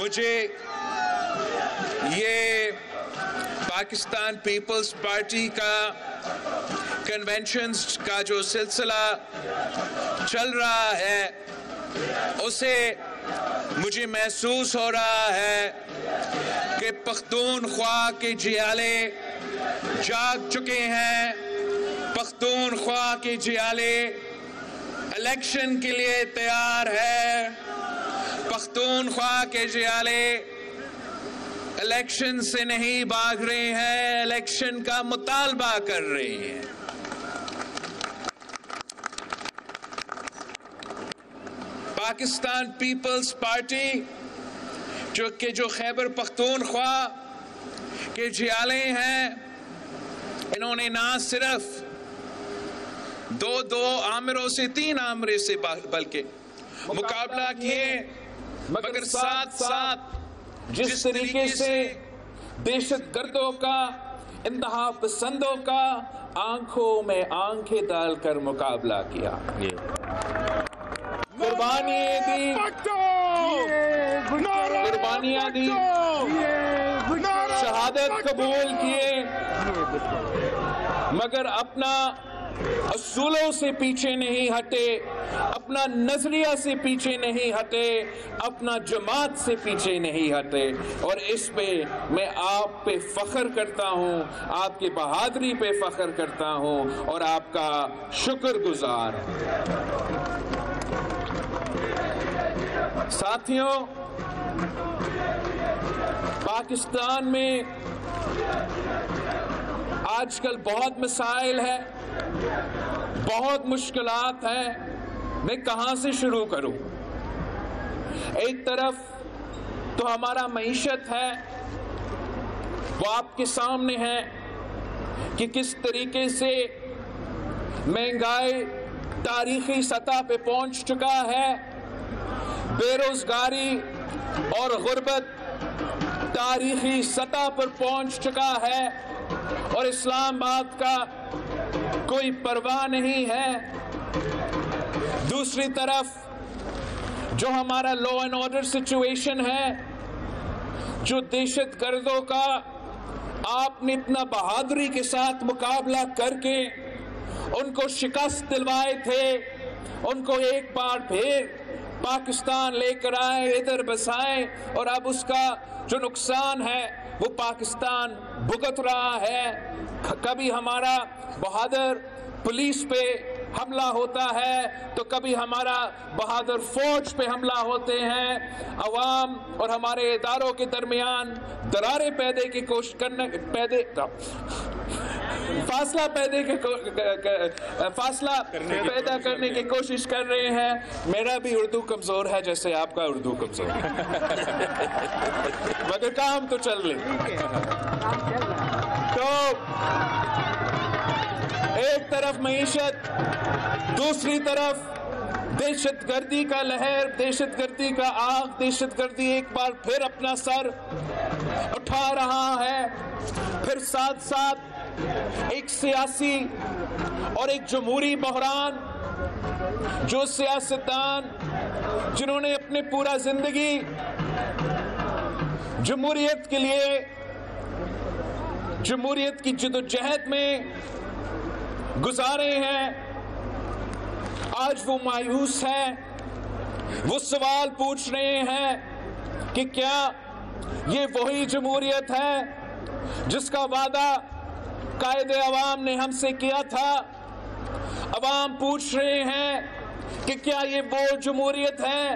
مجھے یہ Pakistan Peoples party کا کنونشنز کا جو سلسلہ چل رہا ہے اسے مجھے محسوس ہو رہا ہے کہ پختونخوا کے جیالے جاگ چکے ہیں. پختونخوا کے جیالے الیکشن کے لیے تیار ہے. پختونخوا کے جیالے الیکشن سے نہیں بھاگ رہے ہیں، الیکشن کا مطالبہ کر رہے ہیں. پاکستان پیپلز پارٹی جو خیبر پختونخوا کے جیالے ہیں، انہوں نے نہ صرف دو آمروں سے 3 آمرے سے بلکہ مقابلہ کیے، مگر ساتھ ساتھ جس طریقے سے دہشت گردوں کا، انتہا پسندوں کا آنکھوں میں آنکھیں ڈال کر مقابلہ کیا، قربانیاں دی، شہادت قبول کیے، مگر اپنا اصولوں سے پیچھے نہیں ہٹے، اپنا نظریہ سے پیچھے نہیں ہٹے، اپنا جماعت سے پیچھے نہیں ہٹے. اور اس پہ میں آپ پہ فخر کرتا ہوں، آپ کی بہادری پہ فخر کرتا ہوں اور آپ کا شکر گزار. ساتھیوں، پاکستان میں آج کل بہت مسائل ہیں، بہت مشکلات ہیں. میں کہاں سے شروع کروں؟ ایک طرف تو ہمارا معیشت ہے، وہ آپ کے سامنے ہے کہ کس طریقے سے مہنگائی تاریخی سطح پہ پہنچ چکا ہے، بے روزگاری اور غربت تاریخی سطح پر پہنچ چکا ہے، اور اسلام آباد کا کوئی پرواہ نہیں ہے. دوسری طرف جو ہمارا لا اینڈ آرڈر سچویشن ہے، جو دہشت گردوں کا آپ نے اتنا بہادری کے ساتھ مقابلہ کر کے ان کو شکست دلوائے تھے، ان کو ایک بار پھر پاکستان لے کر آئے، ادھر بسائے، اور اب اس کا جو نقصان ہے وہ پاکستان بھگت رہا ہے. کبھی ہمارا بہادر پولیس پہ حملہ ہوتا ہے تو کبھی ہمارا بہادر فوج پہ حملہ ہوتے ہیں. عوام اور ہمارے اداروں کے درمیان دراریں فاصلہ پیدا کرنے کی کوشش کر رہے ہیں. میرا بھی اردو کمزور ہے جیسے آپ کا اردو کمزور ہے، مگر کام تو چل رہے. تو ایک طرف معیشت، دوسری طرف دہشت گردی کا لہر، دہشت گردی کا آگ، دہشت گردی ایک بار پھر اپنا سر اٹھا رہا ہے. پھر ساتھ ساتھ ایک سیاسی اور ایک جمہوری بحران، جو سیاستدان جنہوں نے اپنے پورا زندگی جمہوریت کے لیے، جمہوریت کی جدوجہد میں گزارے ہیں، آج وہ مایوس ہیں. وہ سوال پوچھ رہے ہیں کہ کیا یہ وہی جمہوریت ہے جس کا وعدہ قائد عوام نے ہم سے کیا تھا؟ عوام پوچھ رہے ہیں کہ کیا یہ وہ جمہوریت ہے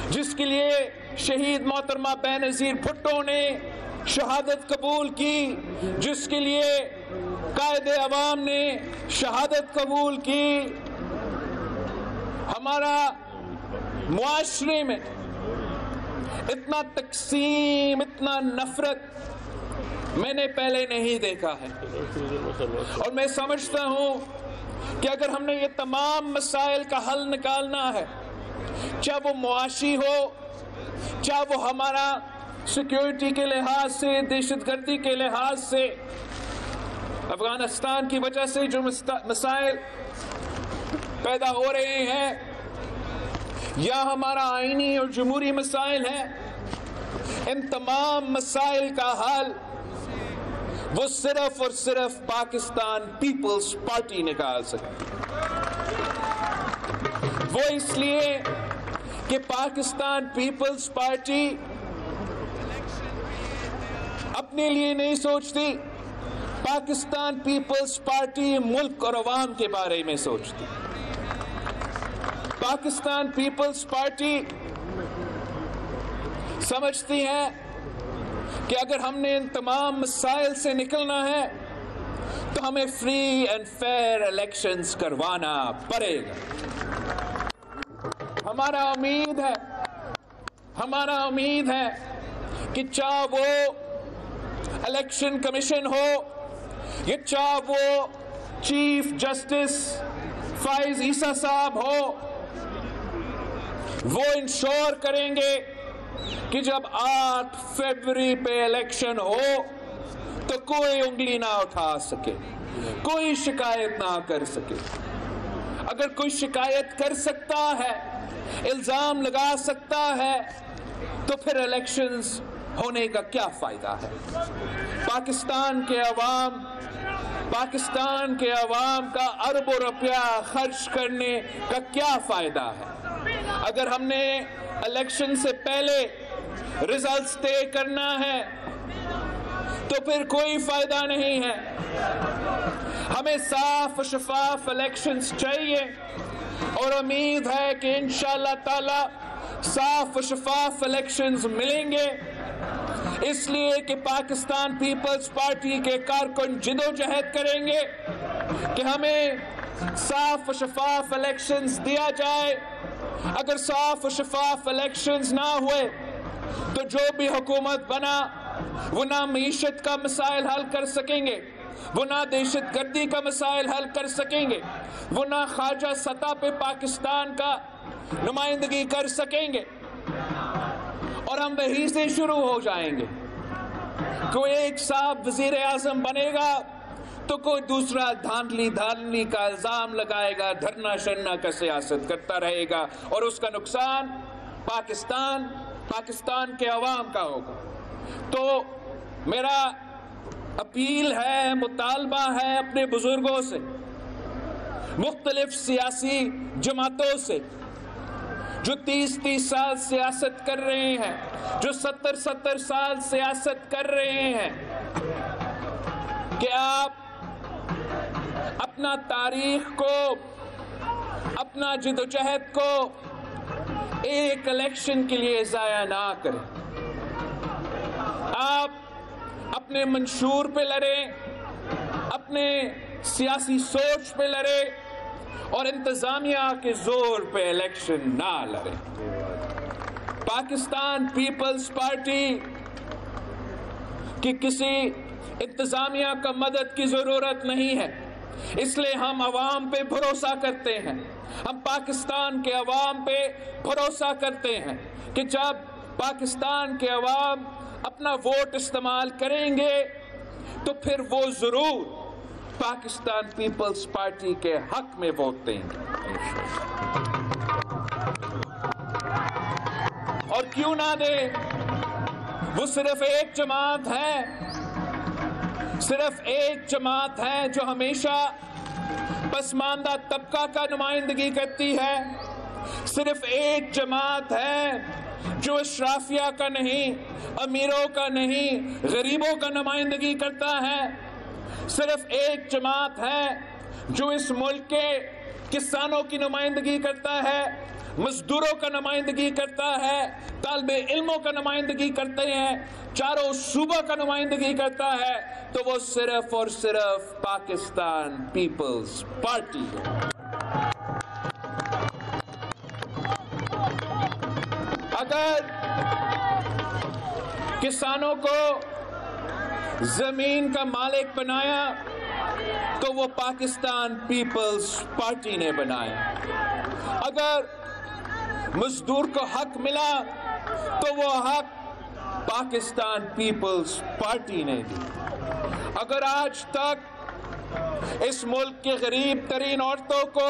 جس کے لیے شہید محترمہ بینظیر بھٹو نے شہادت قبول کی، جس کے لیے قائد عوام نے شہادت قبول کی؟ ہمارا معاشرے میں اتنا تقسیم، اتنا نفرت میں نے پہلے نہیں دیکھا ہے. اور میں سمجھتا ہوں کہ اگر ہم نے یہ تمام مسائل کا حل نکالنا ہے، چاہے وہ معاشی ہو، چاہے وہ ہمارا سیکیورٹی کے لحاظ سے، دہشت گردی کے لحاظ سے، افغانستان کی وجہ سے جو مسائل پیدا ہو رہے ہیں، یا ہمارا آئینی اور جمہوری مسائل ہیں، ان تمام مسائل کا حل وہ صرف اور صرف پاکستان پیپلز پارٹی نکال سکتی، وہ اس لیے کہ پاکستان پیپلز پارٹی اپنے لیے نہیں سوچتی، پاکستان پیپلز پارٹی ملک اور عوام کے بارے میں سوچتی۔ پاکستان پیپلز پارٹی سمجھتی ہے کہ اگر ہم نے ان تمام مسائل سے نکلنا ہے تو ہمیں فری اینڈ فیئر الیکشنز کروانا پڑے گا۔ ہمارا امید ہے کہ چاہے وہ الیکشن کمیشن ہو یا چاہے وہ چیف جسٹس فائز عیسیٰ صاحب ہو، وہ انشور کریں گے کہ جب 8 فروری پہ الیکشن ہو تو کوئی انگلی نہ اٹھا سکے، کوئی شکایت نہ کر سکے۔ اگر کوئی شکایت کر سکتا ہے، الزام لگا سکتا ہے، تو پھر الیکشنز ہونے کا کیا فائدہ ہے؟ پاکستان کے عوام کا اربوں روپیہ خرچ کرنے کا کیا فائدہ ہے؟ اگر ہم نے الیکشن سے پہلے ریزلٹس طے کرنا ہے تو پھر کوئی فائدہ نہیں ہے۔ ہمیں صاف و شفاف الیکشنز چاہیے، اور امید ہے کہ انشاءاللہ تعالی صاف و شفاف الیکشنز ملیں گے، اس لیے کہ پاکستان پیپلز پارٹی کے کارکن جدوجہد کریں گے کہ ہمیں صاف و شفاف الیکشنز دیا جائے۔ اگر صاف و شفاف الیکشنز نہ ہوئے تو جو بھی حکومت بنا وہ نہ معیشت کا مسائل حل کر سکیں گے، وہ نہ دہشت گردی کا مسائل حل کر سکیں گے، وہ نہ خارجہ سطح پہ پاکستان کا نمائندگی کر سکیں گے، اور ہم وہیں سے شروع ہو جائیں گے۔ کوئی ایک صاحب وزیر اعظم بنے گا تو کوئی دوسرا دھاندلی کا الزام لگائے گا، دھرنا شرنا کا سیاست کرتا رہے گا، اور اس کا نقصان پاکستان کے عوام کا ہوگا۔ تو میرا اپیل ہے، مطالبہ ہے اپنے بزرگوں سے، مختلف سیاسی جماعتوں سے جو 30 سال سیاست کر رہے ہیں، جو 70 سال سیاست کر رہے ہیں، کہ آپ اپنا تاریخ کو، اپنا جدوجہد کو ایک الیکشن کے لیے ضائع نہ کریں۔ آپ اپنے منشور پہ لڑیں، اپنے سیاسی سوچ پہ لڑیں، اور انتظامیہ کے زور پہ الیکشن نہ لڑیں۔ پاکستان پیپلز پارٹی کی کسی انتظامیہ کا مدد کی ضرورت نہیں ہے، اس لیے ہم عوام پہ بھروسہ کرتے ہیں، ہم پاکستان کے عوام پہ بھروسہ کرتے ہیں کہ جب پاکستان کے عوام اپنا ووٹ استعمال کریں گے تو پھر وہ ضرور پاکستان پیپلز پارٹی کے حق میں ووٹ دیں گے، اور کیوں نہ دے؟ وہ صرف ایک جماعت ہے جو ہمیشہ پسماندہ طبقہ کا نمائندگی کرتی ہے، صرف ایک جماعت ہے جو اشرافیہ کا نہیں، امیروں کا نہیں، غریبوں کا نمائندگی کرتا ہے، صرف ایک جماعت ہے جو اس ملک کے کسانوں کی نمائندگی کرتا ہے، مزدوروں کا نمائندگی کرتا ہے، طالب علموں کا نمائندگی کرتے ہیں، چاروں صوبہ کا نمائندگی کرتا ہے، تو وہ صرف اور صرف پاکستان پیپلز پارٹی ہے۔ اگر کسانوں کو زمین کا مالک بنایا تو وہ پاکستان پیپلز پارٹی نے بنایا، اگر مزدور کو حق ملا تو وہ حق پاکستان پیپلز پارٹی نے دی۔ اگر آج تک اس ملک کے غریب ترین عورتوں کو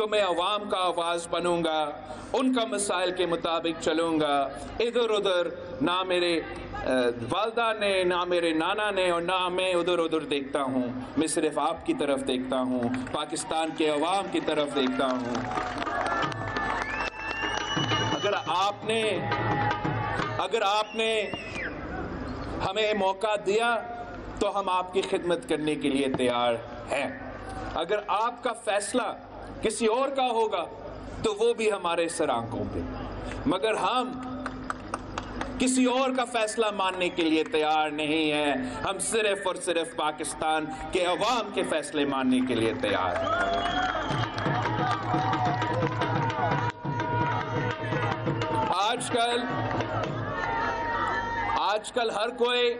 تو میں عوام کا آواز بنوں گا، ان کا مسائل کے مطابق چلوں گا. ادھر ادھر نہ میرے والدہ نے، نہ میرے نانا نے، اور نہ میں ادھر ادھر دیکھتا ہوں. میں صرف آپ کی طرف دیکھتا ہوں، پاکستان کے عوام کی طرف دیکھتا ہوں. اگر آپ نے ہمیں موقع دیا تو ہم آپ کی خدمت کرنے کے لیے تیار ہیں. اگر آپ کا فیصلہ کسی اور کا ہوگا تو وہ بھی ہمارے سر آنکھوں پہ، مگر ہم کسی اور کا فیصلہ ماننے کے لیے تیار نہیں ہیں. ہم صرف اور صرف پاکستان کے عوام کے فیصلے ماننے کے لیے تیار ہیں. آج کل ہر کوئی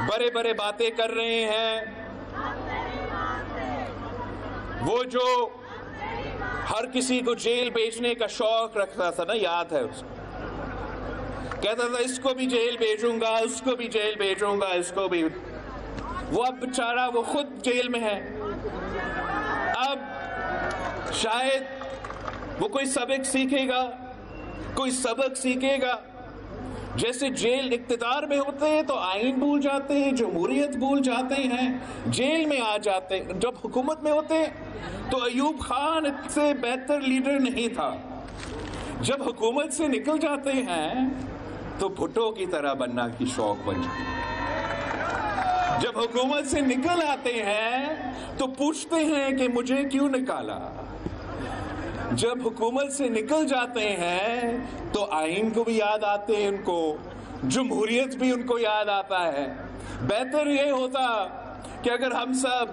بڑے بڑے باتیں کر رہے ہیں. وہ جو ہر کسی کو جیل بھیجنے کا شوق رکھتا تھا نا، یاد ہے اس کو، کہتا تھا اس کو بھی جیل بھیجوں گا، اس کو بھی جیل بھیجوں گا، اس کو بھی. وہ اب بیچارہ وہ خود جیل میں ہے. اب شاید وہ کوئی سبق سیکھے گا. جیسے جیل اقتدار میں ہوتے ہیں تو آئین بھول جاتے ہیں، جمہوریت بھول جاتے ہیں، جیل میں آ جاتے ہیں. جب حکومت میں ہوتے ہیں تو ایوب خان اس سے بہتر لیڈر نہیں تھا. جب حکومت سے نکل جاتے ہیں تو بھٹو کی طرح بننا کی شوق بن جاتی ہے. جب حکومت سے نکل آتے ہیں تو پوچھتے ہیں کہ مجھے کیوں نکالا. جب حکومت سے نکل جاتے ہیں تو آئین کو بھی یاد آتے ہیں، ان کو جمہوریت بھی ان کو یاد آتا ہے. بہتر یہ ہوتا کہ اگر ہم سب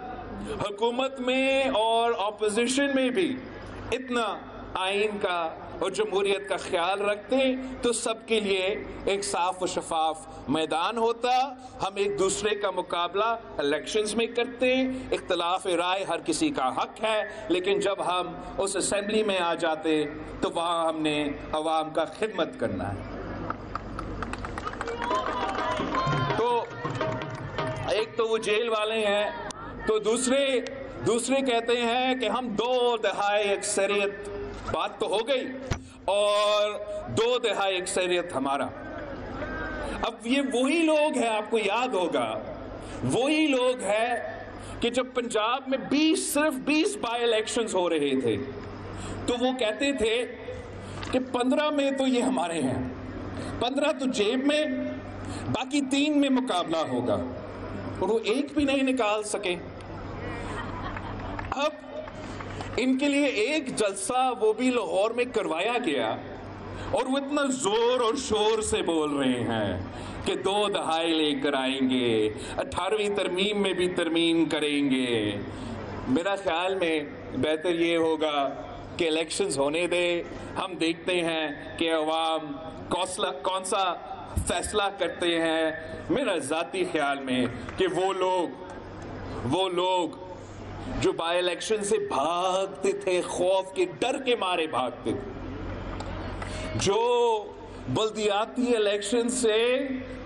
حکومت میں اور اپوزیشن میں بھی اتنا آئین کا اور جمہوریت کا خیال رکھتے تو سب کے لیے ایک صاف و شفاف میدان ہوتا. ہم ایک دوسرے کا مقابلہ الیکشنز میں کرتے. اختلاف رائے ہر کسی کا حق ہے، لیکن جب ہم اس اسمبلی میں آ جاتے تو وہاں ہم نے عوام کا خدمت کرنا ہے. تو ایک تو وہ جیل والے ہیں، تو دوسرے کہتے ہیں کہ ہم 2 دہائی اکثریت، بات تو ہو گئی، اور 2 دہائی اکثریت ہمارا. اب یہ وہی لوگ ہیں، آپ کو یاد ہوگا، وہی لوگ ہیں کہ جب پنجاب میں صرف 20 بائی الیکشنز ہو رہے تھے تو وہ کہتے تھے کہ 15 میں تو یہ ہمارے ہیں، 15 تو جیب میں، باقی 3 میں مقابلہ ہوگا، اور وہ ایک بھی نہیں نکال سکے. اب ان کے لیے ایک جلسہ وہ بھی لاہور میں کروایا گیا، اور وہ اتنا زور اور شور سے بول رہے ہیں کہ 2 دہائی لے کر آئیں گے، 18ویں ترمیم میں بھی ترمیم کریں گے. میرا خیال میں بہتر یہ ہوگا کہ الیکشنز ہونے دے. ہم دیکھتے ہیں کہ عوام کون سا فیصلہ کرتے ہیں. میرا ذاتی خیال میں کہ وہ لوگ جو بائی الیکشن سے بھاگتے تھے، خوف کے ڈر کے مارے بھاگتے تھے، جو بلدیاتی الیکشن سے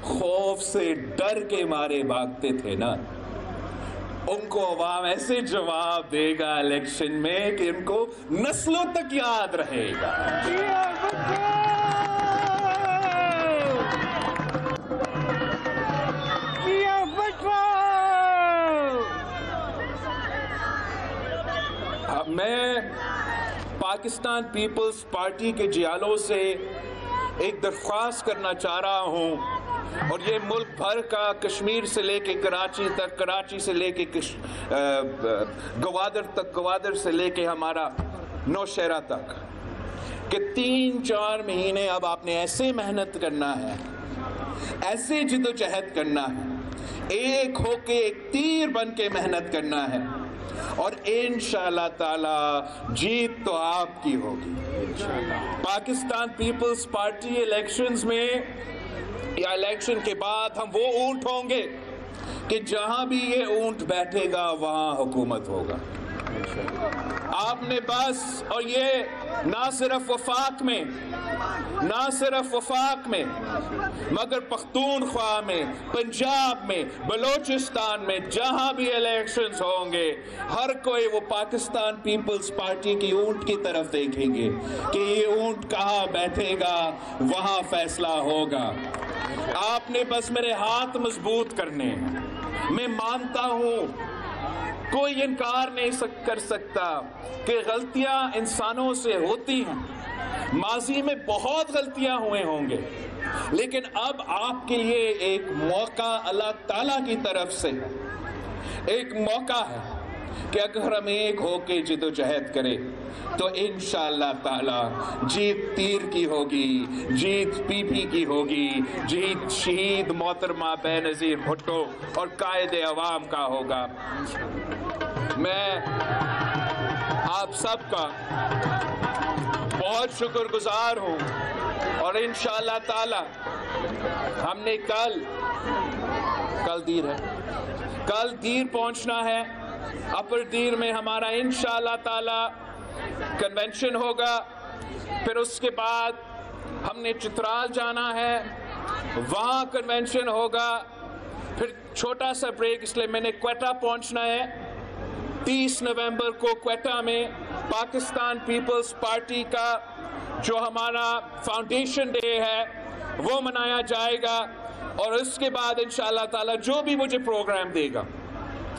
خوف سے ڈر کے مارے بھاگتے تھے نا، ان کو عوام ایسے جواب دے گا الیکشن میں کہ ان کو نسلوں تک یاد رہے گا. میں پاکستان پیپلز پارٹی کے جیالوں سے ایک درخواست کرنا چاہ رہا ہوں، اور یہ ملک بھر کا، کشمیر سے لے کے کراچی تک، کراچی سے لے کے گوادر تک، گوادر سے لے کے ہمارا نوشہرہ تک، کہ 3-4 مہینے اب آپ نے ایسے محنت کرنا ہے، ایسے جد و جہد کرنا ہے، ایک ہو کے ایک تیر بن کے محنت کرنا ہے، اور انشاءاللہ تعالی جیت تو آپ کی ہوگی. پاکستان پیپلز پارٹی الیکشنز میں یا الیکشن کے بعد ہم وہ اونٹ ہوں گے کہ جہاں بھی یہ اونٹ بیٹھے گا وہاں حکومت ہوگا. آپ نے بس، اور یہ نہ صرف وفاق میں مگر پختونخوا میں، پنجاب میں، بلوچستان میں، جہاں بھی الیکشنز ہوں گے، ہر کوئی وہ پاکستان پیپلز پارٹی کی اونٹ کی طرف دیکھیں گے کہ یہ اونٹ کہاں بیٹھے گا، وہاں فیصلہ ہوگا۔ آپ نے بس میرے ہاتھ مضبوط کرنے ہیں۔ میں مانتا ہوں، کوئی انکار نہیں کر سکتا کہ غلطیاں انسانوں سے ہوتی ہیں، ماضی میں بہت غلطیاں ہوئے ہوں گے، لیکن اب آپ کے لیے ایک موقع اللہ تعالیٰ کی طرف سے ایک موقع ہے کہ اگر ہم ایک ہو کے جد و جہد کریں تو انشاءاللہ تعالی جیت تیر کی ہوگی، جیت پی پی کی ہوگی، جیت شہید محترمہ بے نظیر بھٹو اور قائد عوام کا ہوگا۔ میں آپ سب کا بہت شکر گزار ہوں، اور انشاءاللہ تعالی ہم نے کل دیر پہنچنا ہے۔ اپر دیر میں ہمارا انشاءاللہ تعالی کنونشن ہوگا، پھر اس کے بعد ہم نے چترال جانا ہے، وہاں کنونشن ہوگا، پھر چھوٹا سا بریک، اس لیے میں نے کوئٹہ پہنچنا ہے۔ 30 نومبر کو کوئٹہ میں پاکستان پیپلز پارٹی کا جو ہمارا فاؤنڈیشن ڈے ہے وہ منایا جائے گا، اور اس کے بعد انشاءاللہ تعالی جو بھی مجھے پروگرام دے گا،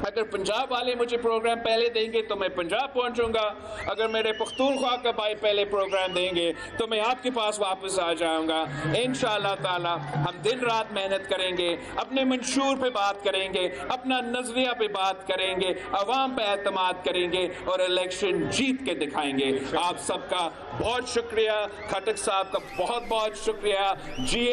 اگر پنجاب والے مجھے پروگرام پہلے دیں گے تو میں پنجاب پہنچوں گا، اگر میرے پختونخوا کا بھائی پہلے پروگرام دیں گے تو میں آپ کے پاس واپس آ جاؤں گا۔ انشاءاللہ تعالی ہم دن رات محنت کریں گے، اپنے منشور پہ بات کریں گے، اپنا نظریہ پہ بات کریں گے، عوام پہ اعتماد کریں گے، اور الیکشن جیت کے دکھائیں گے۔ آپ سب کا بہت شکریہ، کھٹک صاحب کا بہت بہت شکریہ۔ جی